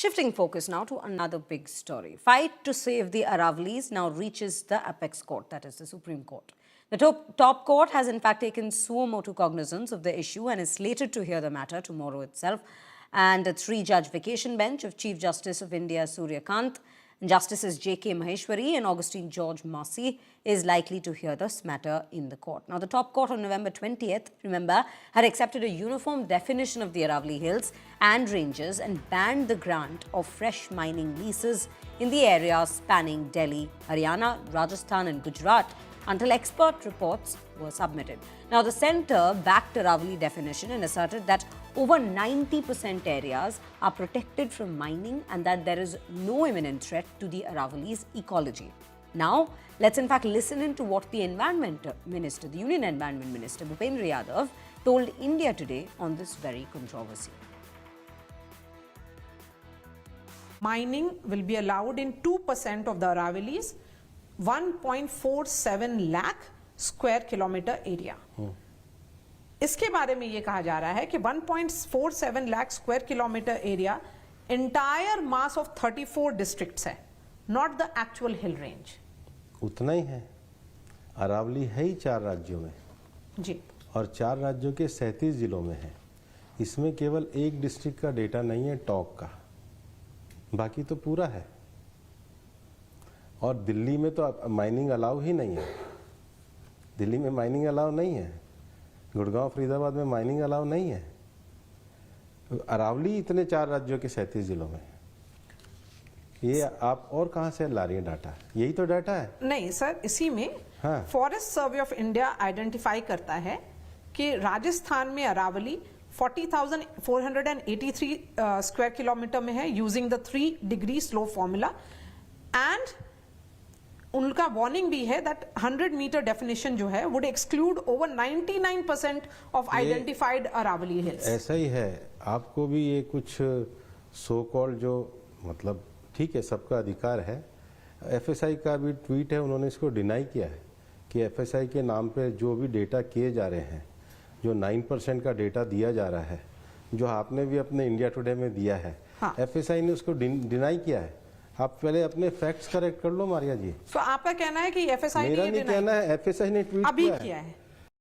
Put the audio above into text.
Shifting focus now to another big story. Fight to save the Aravali's now reaches the apex court, that is the Supreme Court. The top court has in fact taken suo motu cognizance of the issue and is slated to hear the matter tomorrow itself. And a three-judge vacation bench of Chief Justice of India Surya Kant, Justices J.K. Maheshwari and Augustine George Massey is likely to hear this matter in the court. Now, the top court on November 20th, remember, had accepted a uniform definition of the Aravalli Hills and ranges and banned the grant of fresh mining leases in the areas spanning Delhi, Haryana, Rajasthan and Gujarat until expert reports were submitted. Now, the centre backed Aravalli definition and asserted that over 90% areas are protected from mining and that there is no imminent threat to the Aravalli's ecology. Now, let's in fact listen into what the Environment Minister, the Union Environment Minister, Bhupendra Yadav, told India Today on this very controversy. Mining will be allowed in 2% of the Aravalli's 1.47 lakh square kilometer area. इसके बारे में ये कहा जा रहा है कि 1.47 lakh square kilometre area entire mass of 34 districts है, not the actual hill range. उतना ही है. अरावली है ही 4 राज्यों में जी, और 4 राज्यों के 37 जिलों में है. इसमें केवल एक डिस्ट्रिक्ट का डेटा नहीं है, टॉक का, बाकी तो पूरा है. और दिल्ली में तो माइनिंग अलाउ ही नहीं है. दिल्ली में माइनिंग अलाउ नहीं है. गुड़गांव फरीदाबाद में माइनिंग अलाउ नहीं है. अरावली इतने 4 राज्यों के 37 जिलों में. ये आप और कहां से ला रही हैं डाटा? यही तो डाटा है. नहीं सर, इसी में forest survey of India identify करता है कि राजस्थान में अरावली 40,483 स्क्वायर किलोमीटर में है using the 3 degree slope formula. And उनका वार्निंग भी है दैट 100 मीटर डेफिनेशन जो है would exclude over 99% of identified Aravalli hills. ऐसा ही है. आपको भी ये कुछ सो कॉल्ड जो मतलब ठीक है, सबका अधिकार है. एफएसआई का भी ट्वीट है, उन्होंने इसको डिनाई किया है कि एफएसआई के नाम पे जो भी डेटा किए जा रहे हैं, जो 9% का डेटा दिया जा रहा है, जो आपने भी अपने इंडिया टुडे में दिया है, एफएसआई ने उसको डिनाई किया है. आप पहले अपने फैक्ट्स करेक्ट कर लो मारिया जी. तो आपका कहना है कि एफएसआई मेरा नहीं कहना है, एफएसआई ने ट्वीट किया है.